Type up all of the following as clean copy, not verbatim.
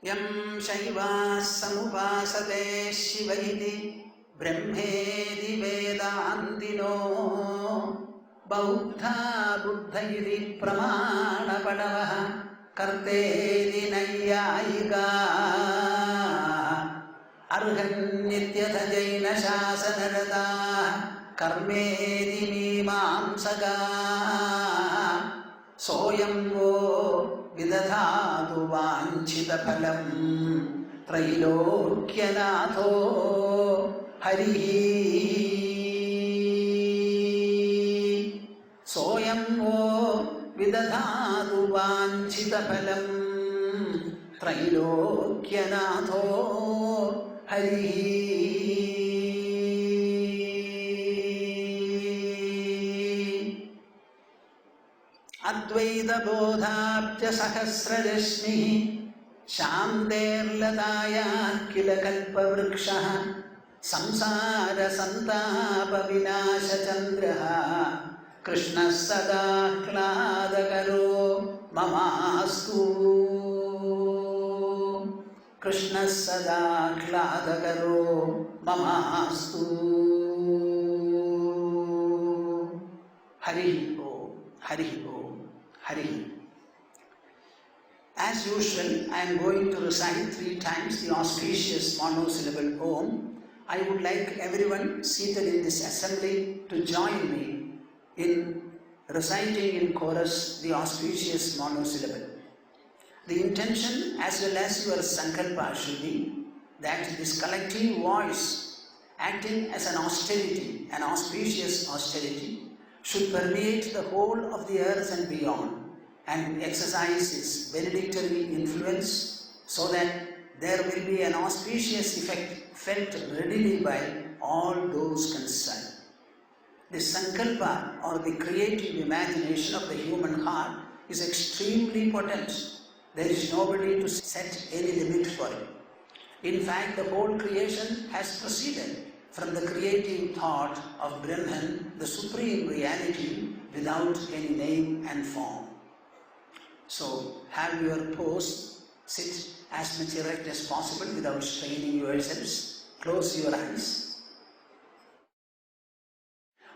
Yam Shaivas Samupasate Shivaiti Brahmedi Vedantino Bauddha Buddhairi Pramana Padavaha Kartedi Nayayiga Arhan Nityatha Jaina Shasanarata Karmedi Mimamsaga Soyamvo Vidadhatu Vanchita Phalam Trailokyanatho Harihi Soyamvo Vidadhatu Vanchita Phalam Trailokyanatho Harihi Advaita Bodhabhya Sahasradashmi Shanterlataya Kila Kalpa Vrikshaha Samsara Santapa Vinasha Chandraha Krishna Sada Kladakaro Mamastu Krishna Sada Kladakaro Mamastu Hari Om Hari Om Hari. As usual, I am going to recite 3 times the auspicious monosyllable Om. I would like everyone seated in this assembly to join me in reciting in chorus the auspicious monosyllable. The intention as well as your sankalpa should be that this collective voice acting as an austerity, an auspicious austerity, should permeate the whole of the earth and beyond and exercise its benedictory influence so that there will be an auspicious effect felt readily by all those concerned. The sankalpa or the creative imagination of the human heart is extremely potent. There is nobody to set any limit for it. In fact, the whole creation has proceeded from the creative thought of Brahman, the supreme reality, without any name and form. So, have your pose, sit as much erect as possible without straining yourselves. Close your eyes.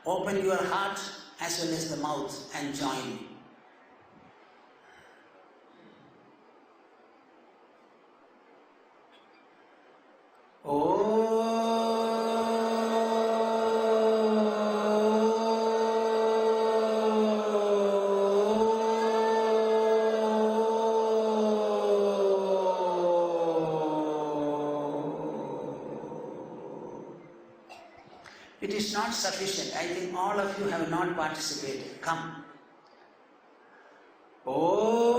Open your heart as well as the mouth and join me. Oh. It is not sufficient. I think all of you have not participated. Come. Oh.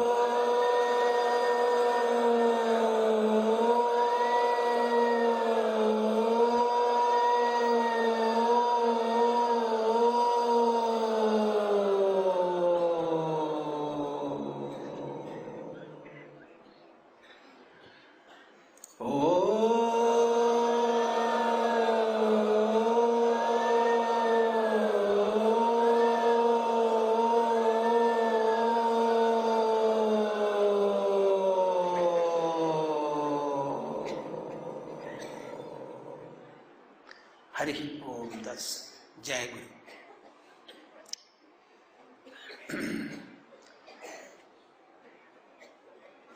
Hari Om Das Jai Guru.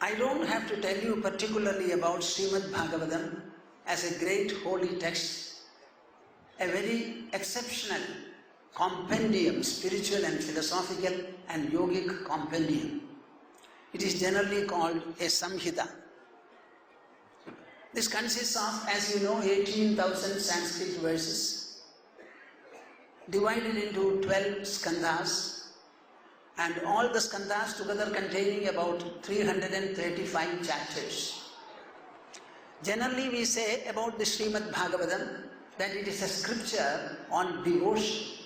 I don't have to tell you particularly about Sreemad Bhaagavatam as a great holy text, a very exceptional compendium, spiritual and philosophical and yogic compendium. It is generally called a Samhita. This consists of, as you know, 18,000 Sanskrit verses divided into 12 skandhas, and all the skandhas together containing about 335 chapters. Generally we say about the Srimad Bhagavatam that it is a scripture on devotion,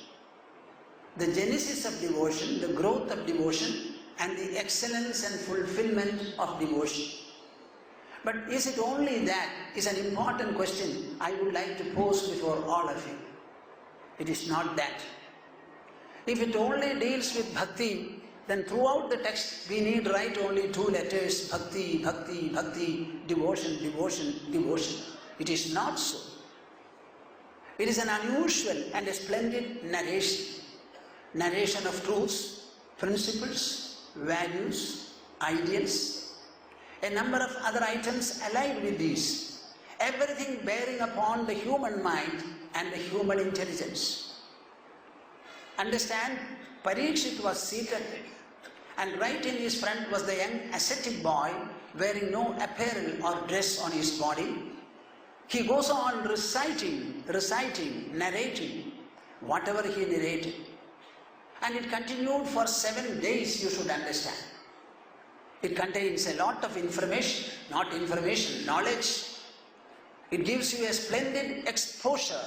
the genesis of devotion, the growth of devotion, and the excellence and fulfillment of devotion. But is it only that is an important question I would like to pose before all of you. It is not that. If it only deals with bhakti, then throughout the text we need write only 2 letters, bhakti, bhakti, bhakti, devotion, devotion, devotion. It is not so. It is an unusual and a splendid narration of truths, principles, values, ideals, a number of other items allied with these, everything bearing upon the human mind and the human intelligence. Understand, Parikshit was seated, and right in his front was the young ascetic boy wearing no apparel or dress on his body. He goes on reciting, narrating whatever he narrated. And it continued for 7 days, you should understand. It contains a lot of information, knowledge. It gives you a splendid exposure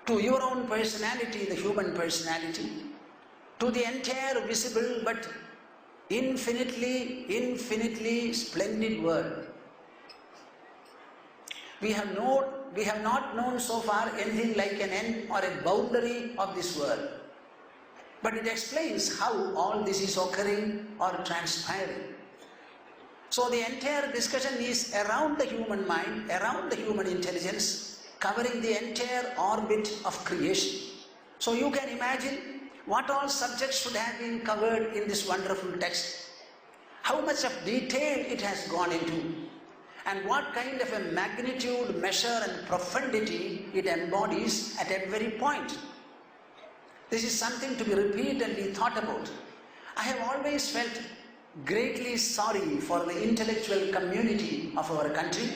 to your own personality, the human personality, to the entire visible but infinitely splendid world. We have not known so far anything like an end or a boundary of this world. But it explains how all this is occurring or transpiring. So the entire discussion is around the human mind, around the human intelligence, covering the entire orbit of creation. So you can imagine what all subjects should have been covered in this wonderful text, how much of detail it has gone into, and what kind of a magnitude, measure and profundity it embodies at every point. This is something to be repeatedly thought about. I have always felt greatly sorry for the intellectual community of our country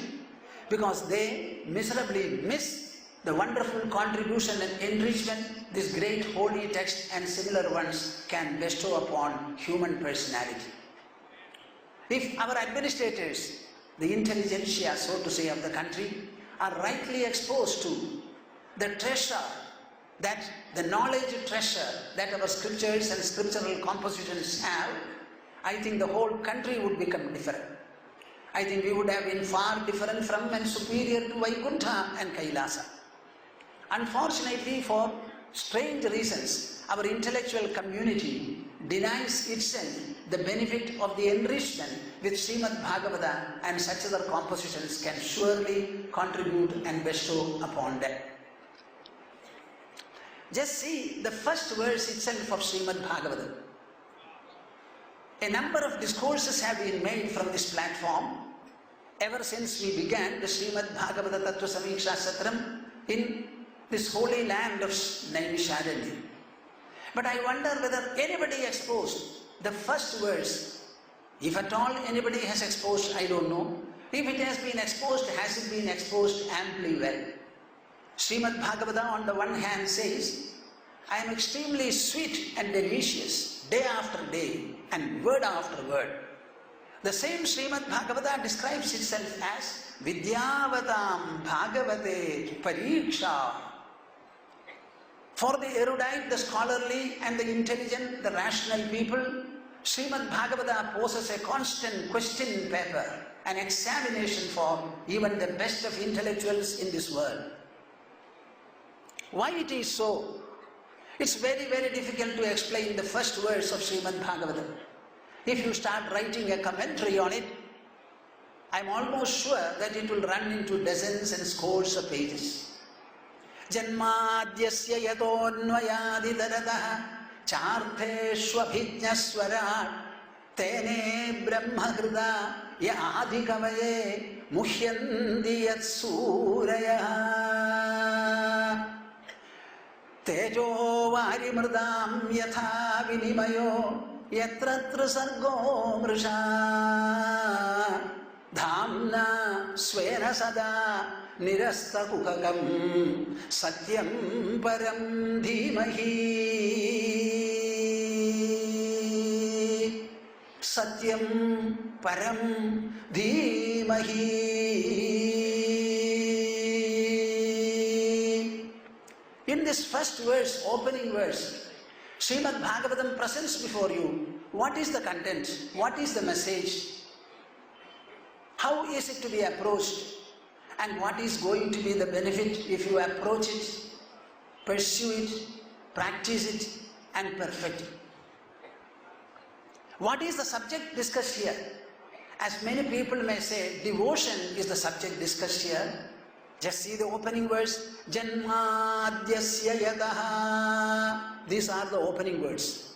because they miserably miss the wonderful contribution and enrichment this great holy text and similar ones can bestow upon human personality. If our administrators, the intelligentsia, so to say, of the country, are rightly exposed to the treasure, that the knowledge treasure that our scriptures and scriptural compositions have, I think the whole country would become different. I think we would have been far different from and superior to Vaikuntha and Kailasa. Unfortunately, for strange reasons, our intellectual community denies itself the benefit of the enrichment which Sreemad Bhagavatam and such other compositions can surely contribute and bestow upon them. Just see the first verse itself of Sreemad Bhagavatam. A number of discourses have been made from this platform ever since we began the Sreemad Bhagavata Tattva Samiksha Satram in this holy land of Naimisharanya. But I wonder whether anybody exposed the first verse. If at all anybody has exposed, I don't know. If it has been exposed, has it been exposed amply well? Srimad Bhagavatam on the one hand says, I am extremely sweet and delicious day after day and word after word. The same Srimad Bhagavatam describes itself as Vidyavatam Bhagavate Pariksha. For the erudite, the scholarly and the intelligent, the rational people, Srimad Bhagavatam poses a constant question paper, an examination for even the best of intellectuals in this world. Why it is so? It's very, very difficult to explain the first verse of Srimad Bhagavatam. If you start writing a commentary on it, I'm almost sure that it will run into dozens and scores of pages. Janmadhyasya yatonvayaditaratah chartheshvabhijnaswarat tene brahmahrida yaadhikavaye muhyanti yatsuraya tejo varimrdam yatha vinimayo yatratra sargo mrisha dhamna svena sada nirasta kuhakam satyam param dhimahi satyam param dhimahi. In this first verse, opening verse, Srimad Bhagavatam presents before you what is the content, what is the message, how is it to be approached, and what is going to be the benefit if you approach it, pursue it, practice it, and perfect it. What is the subject discussed here? As many people may say, devotion is the subject discussed here. Just see the opening words. Janmadyasya yadaha. These are the opening words.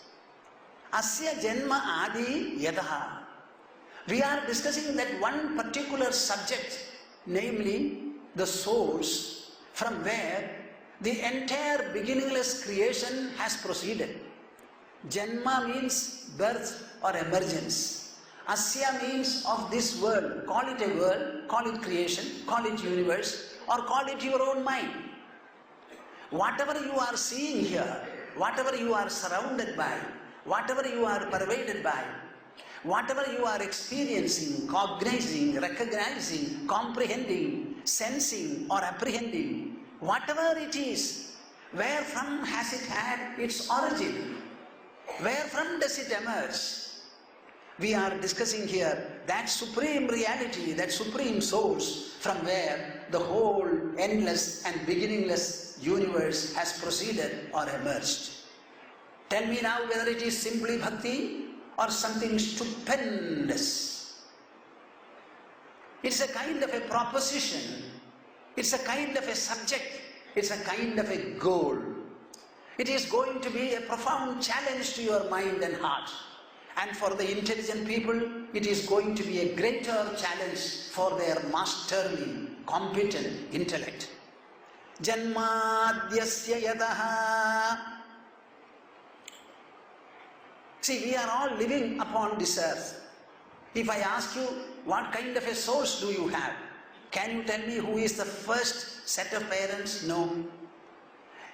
Asya janma adi yadaha. We are discussing that one particular subject, namely the source from where the entire beginningless creation has proceeded. Janma means birth or emergence. Asya means of this world. Call it a world, call it creation, call it universe, or call it your own mind. Whatever you are seeing here, whatever you are surrounded by, whatever you are pervaded by, whatever you are experiencing, cognizing, recognizing, comprehending, sensing or apprehending, whatever it is, where from has it had its origin? Where from does it emerge? We are discussing here that supreme reality, that supreme source from where the whole endless and beginningless universe has proceeded or emerged. Tell me now whether it is simply bhakti or something stupendous. It's a kind of a proposition. It's a kind of a subject. It's a kind of a goal. It is going to be a profound challenge to your mind and heart. And for the intelligent people, it is going to be a greater challenge for their masterly, competent intellect. Janmadyasya yadaha. See, we are all living upon this earth. If I ask you, what kind of a source do you have? Can you tell me who is the first set of parents? No.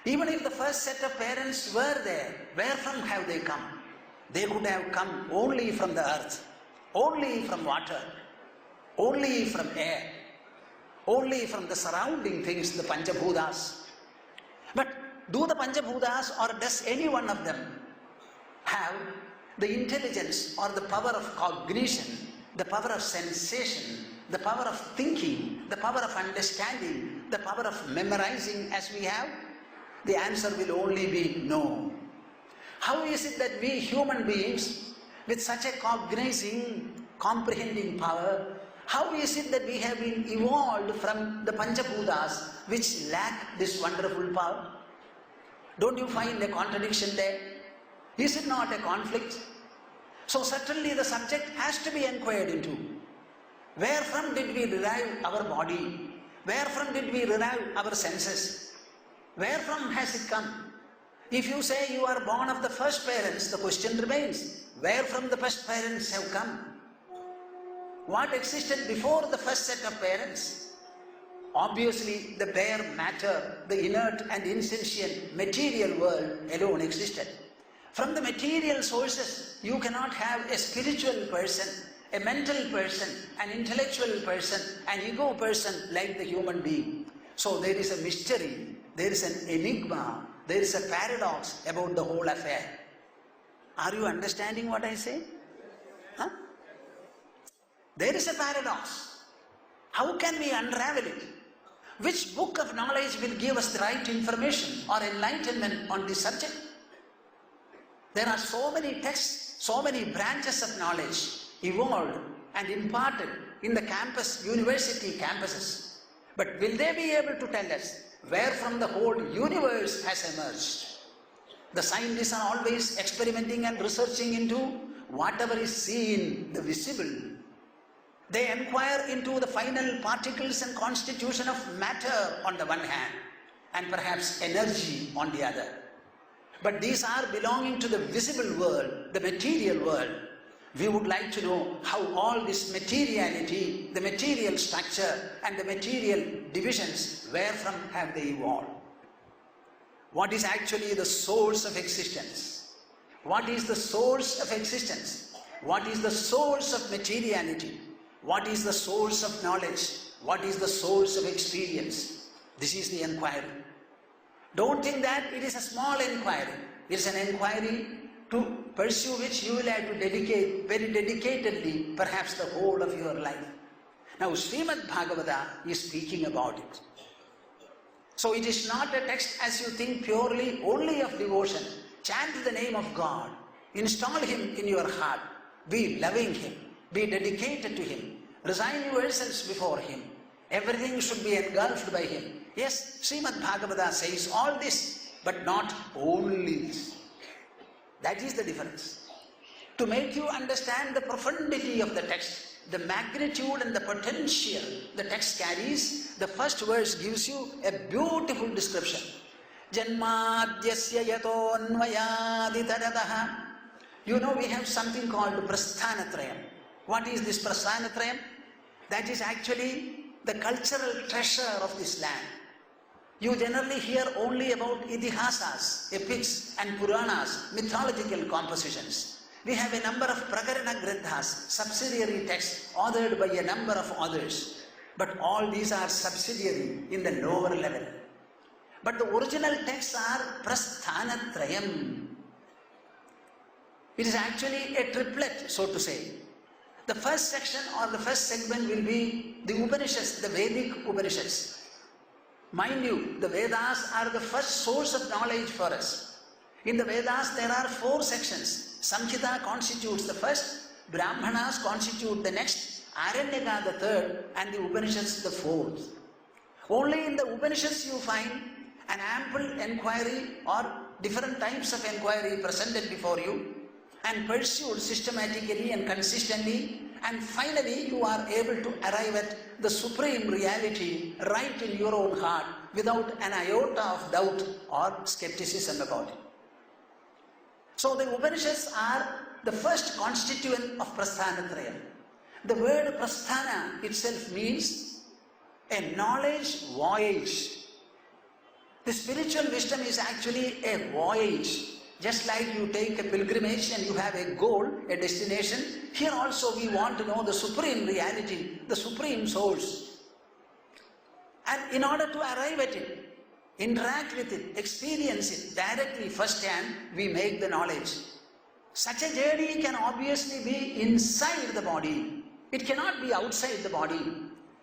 Even if the first set of parents were there, where from have they come? They could have come only from the earth, only from water, only from air, only from the surrounding things, the Panchabhutas. But do the Panchabhutas or does any one of them have the intelligence or the power of cognition, the power of sensation, the power of thinking, the power of understanding, the power of memorizing as we have? The answer will only be no. How is it that we human beings with such a cognizing, comprehending power, how is it that we have been evolved from the Panchabhutas which lack this wonderful power? Don't you find a contradiction there? Is it not a conflict? So certainly the subject has to be inquired into. Where from did we derive our body? Where from did we derive our senses? Where from has it come? If you say you are born of the first parents, the question remains, where from the first parents have come? What existed before the first set of parents? Obviously, the bare matter, the inert and insentient material world alone existed. From the material sources, you cannot have a spiritual person, a mental person, an intellectual person, an ego person like the human being. So there is a mystery, there is an enigma, there is a paradox about the whole affair. Are you understanding what I say? Huh? There is a paradox. How can we unravel it? Which book of knowledge will give us the right information or enlightenment on this subject? There are so many texts, so many branches of knowledge evolved and imparted in the campus, university campuses. But will they be able to tell us where from the whole universe has emerged? The scientists are always experimenting and researching into whatever is seen, the visible. They inquire into the final particles and constitution of matter on the one hand, and perhaps energy on the other. But these are belonging to the visible world, the material world. We would like to know how all this materiality, the material structure and the material divisions, where from have they evolved? What is actually the source of existence? What is the source of existence? What is the source of materiality? What is the source of knowledge? What is the source of experience? This is the inquiry. Don't think that it is a small inquiry. It is an inquiry to pursue which you will have to dedicate very dedicatedly perhaps the whole of your life. Now Sreemad Bhagavatam is speaking about it. So it is not a text as you think purely only of devotion. Chant the name of God. Install Him in your heart. be loving Him, be dedicated to Him, resign yourselves before Him. Everything should be engulfed by Him. Yes, Sreemad Bhagavatam says all this, but not only this. That is the difference. To make you understand the profundity of the text, the magnitude and the potential the text carries, the first verse gives you a beautiful description. Janmadhyasya yatonvayaditaradah. You know, we have something called Prasthanatrayam. What is this Prasthanatrayam? That is actually the cultural treasure of this land. You generally hear only about Idihasas, epics and Puranas, mythological compositions. We have a number of Prakarana Granthas, subsidiary texts authored by a number of authors. But all these are subsidiary in the lower level. But the original texts are Prasthanatrayam. It is actually a triplet, so to say. The first section or the first segment will be the Upanishads, the Vedic Upanishads. Mind you, the Vedas are the first source of knowledge for us. In the Vedas there are 4 sections. Samhita constitutes the first, Brahmanas constitute the next, Aranyaka the third, and the Upanishads the fourth. Only in the Upanishads you find an ample enquiry or different types of enquiry presented before you and pursued systematically and consistently, and finally you are able to arrive at the supreme reality right in your own heart without an iota of doubt or skepticism about it. So the Upanishads are the first constituent of Prasthanatrayam. The word Prasthana itself means a knowledge voyage. The spiritual wisdom is actually a voyage. Just like you take a pilgrimage and you have a goal, a destination, here also we want to know the supreme reality, the supreme source. And in order to arrive at it, interact with it, experience it directly, first hand, we make the knowledge. Such a journey can obviously be inside the body. It cannot be outside the body.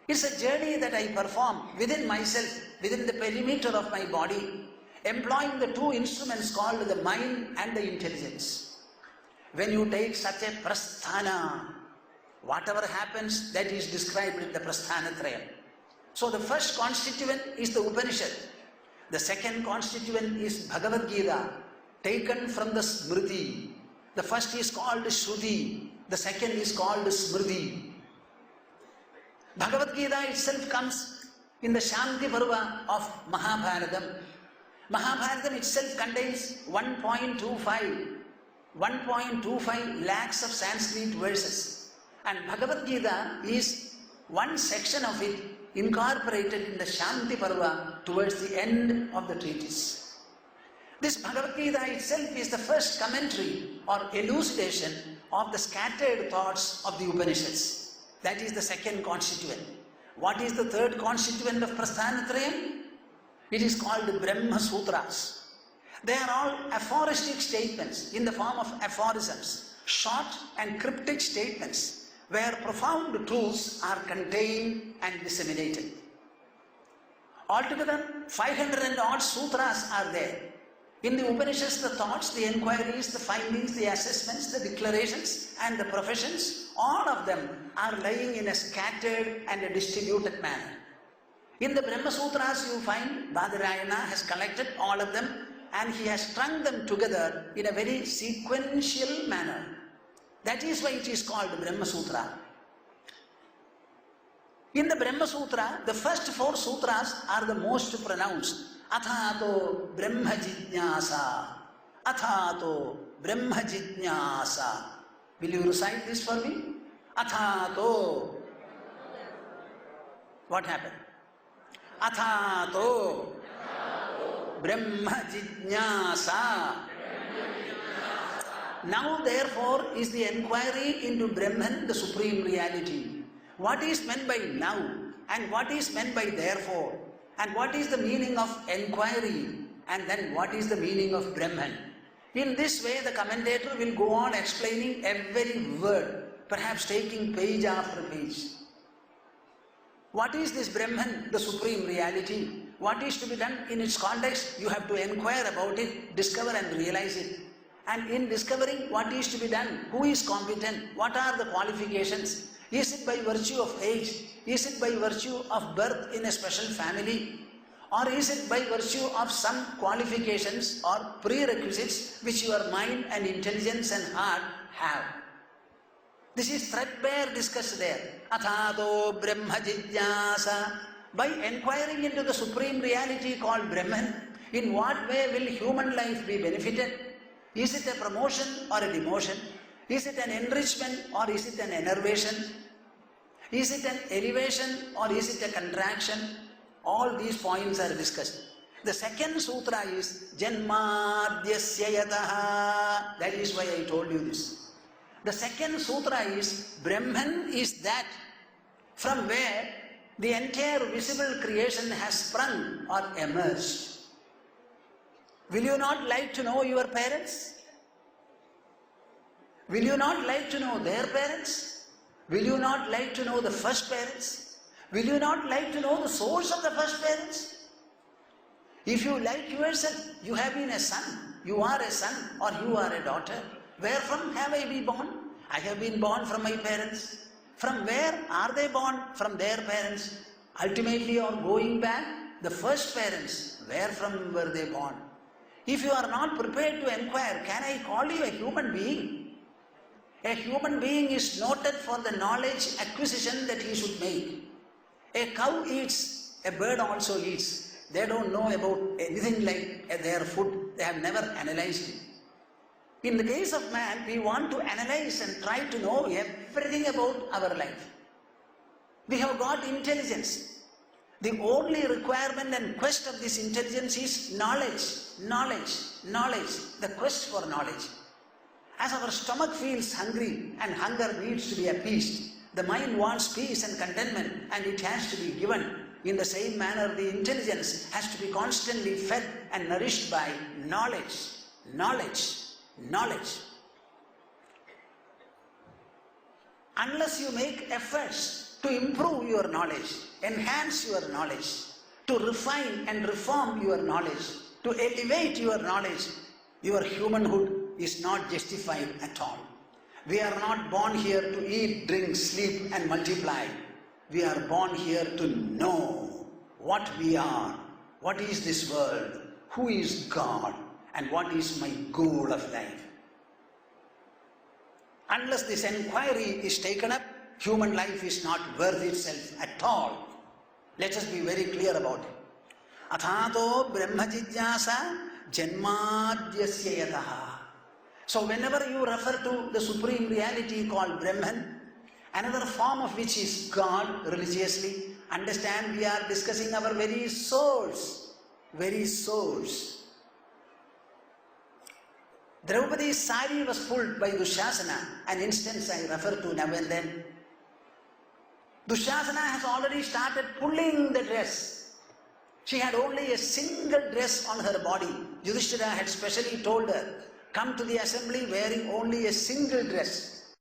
It's a journey that I perform within myself, within the perimeter of my body, employing the 2 instruments called the mind and the intelligence. When you take such a prasthana, whatever happens, that is described in the Prasthanatrayam. So the first constituent is the Upanishad. The second constituent is Bhagavad Gita, taken from the Smriti. The first is called Shruti, the second is called Smriti. Bhagavad Gita itself comes in the Shanti Parva of Mahabharatam. Mahabharatam itself contains 1.25 lakhs of Sanskrit verses, and Bhagavad Gita is one section of it incorporated in the Shanti Parva towards the end of the treatise. This Bhagavad Gita itself is the first commentary or elucidation of the scattered thoughts of the Upanishads. That is the second constituent. What is the third constituent of Prasthanatrayam? It is called Brahma Sutras. They are all aphoristic statements in the form of aphorisms, short and cryptic statements where profound truths are contained and disseminated. Altogether, 500 and odd sutras are there. In the Upanishads, the thoughts, the enquiries, the findings, the assessments, the declarations and the professions, all of them are lying in a scattered and a distributed manner. In the Brahma Sutras you find Badarayana has collected all of them and he has strung them together in a very sequential manner. That is why it is called Brahma Sutra. In the Brahma Sutra, the first 4 sutras are the most pronounced. Athato Brahma Jijnasa. Athato Brahma Jijnasa. Will you recite this for me? Athato. What happened? Athato Brahma Jijnasa. Now therefore is the enquiry into Brahman, the supreme reality. What is meant by now and what is meant by therefore, and what is the meaning of enquiry, and then what is the meaning of Brahman. In this way the commentator will go on explaining every word, perhaps taking page after page. What is this Brahman, the supreme reality? What is to be done in its context? You have to inquire about it, discover and realize it. And in discovering what is to be done, who is competent, what are the qualifications, is it by virtue of age, is it by virtue of birth in a special family, or is it by virtue of some qualifications or prerequisites which your mind and intelligence and heart have. This is threadbare discussed there. Athato Brahma Jidyasa. By inquiring into the supreme reality called Brahman, in what way will human life be benefited? Is it a promotion or a demotion? Is it an enrichment or is it an enervation? Is it an elevation or is it a contraction? All these points are discussed. The second sutra is Janmadyasya Yataha. That is why I told you this. The second sutra is Brahman is that from where the entire visible creation has sprung or emerged. Will you not like to know your parents? Will you not like to know their parents? Will you not like to know the first parents? Will you not like to know the source of the first parents? If you like yourself, you have been a son, you are a son or you are a daughter. Where from have I been born? I have been born from my parents. From where are they born? From their parents. Ultimately, or going back, the first parents, where from were they born? If you are not prepared to inquire, can I call you a human being? A human being is noted for the knowledge acquisition that he should make. A cow eats, a bird also eats. They don't know about anything like their food. They have never analyzed it. In the case of man, we want to analyze and try to know everything about our life. We have got intelligence. The only requirement and quest of this intelligence is knowledge, knowledge, knowledge, the quest for knowledge. As our stomach feels hungry and hunger needs to be appeased, the mind wants peace and contentment and it has to be given. In the same manner, the intelligence has to be constantly fed and nourished by knowledge, knowledge, knowledge. Unless you make efforts to improve your knowledge, enhance your knowledge, to refine and reform your knowledge, to elevate your knowledge, your humanhood is not justified at all. We are not born here to eat, drink, sleep and multiply. We are born here to know what we are, what is this world, who is God, and what is my goal of life. Unless this inquiry is taken up, human life is not worth itself at all. Let us be very clear about it. Athato Brahma Jidyasa Janmadyasya Yataha. So whenever you refer to the supreme reality called Brahman, another form of which is God religiously, understand we are discussing our very source, very source. Draupadi's sari was pulled by Dushasana, an instance I refer to now and then. Dushasana has already started pulling the dress. She had only a single dress on her body. Yudhishthira had specially told her, come to the assembly wearing only a single dress.